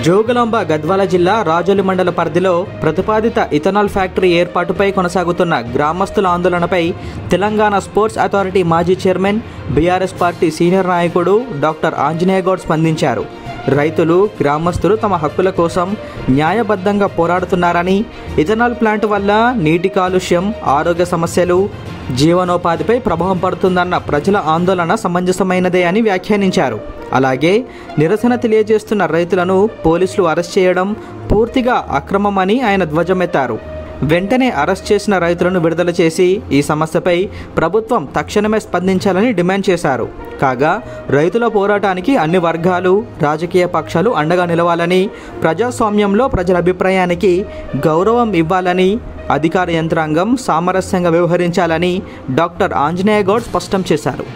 జోగులాంబ గద్వాల జిల్లా రాజోలి మండల పరిధిలో ప్రతిపాదిత ఇథనాల్ ఫ్యాక్టరీ ఏర్పాటుపై కొనసాగుతున్న గ్రామస్తుల ఆందోళనపై తెలంగాణ స్పోర్ట్స్ అథారిటీ మాజీ చైర్మన్ బీఆర్ఎస్ పార్టీ సీనియర్ నాయకుడు డాక్టర్ ఆంజనేయ గౌడ్ స్పందించారు. రైతులు, గ్రామస్తులు తమ హక్కుల కోసం న్యాయబద్ధంగా పోరాడుతున్నారని, ఇథనాల్ ప్లాంట్ వల్ల నీటి కాలుష్యం, ఆరోగ్య సమస్యలు, జీవనోపాధిపై ప్రభావం పడుతుందన్న ప్రజల ఆందోళన సమంజసమైనదే అని వ్యాఖ్యానించారు. అలాగే నిరసన తెలియజేస్తున్న రైతులను పోలీసులు అరెస్ట్ చేయడం పూర్తిగా అక్రమమని ఆయన ధ్వజమెత్తారు. వెంటనే అరెస్ట్ చేసిన రైతులను విడుదల చేసి ఈ సమస్యపై ప్రభుత్వం తక్షణమే స్పందించాలని డిమాండ్ చేశారు. కాగా రైతుల పోరాటానికి అన్ని వర్గాలు, రాజకీయ పక్షాలు అండగా నిలవాలని, ప్రజాస్వామ్యంలో ప్రజల అభిప్రాయానికి గౌరవం ఇవ్వాలని, అధికార యంత్రాంగం సామరస్యంగా వ్యవహరించాలని డాక్టర్ ఆంజనేయ గౌడ్ స్పష్టం చేశారు.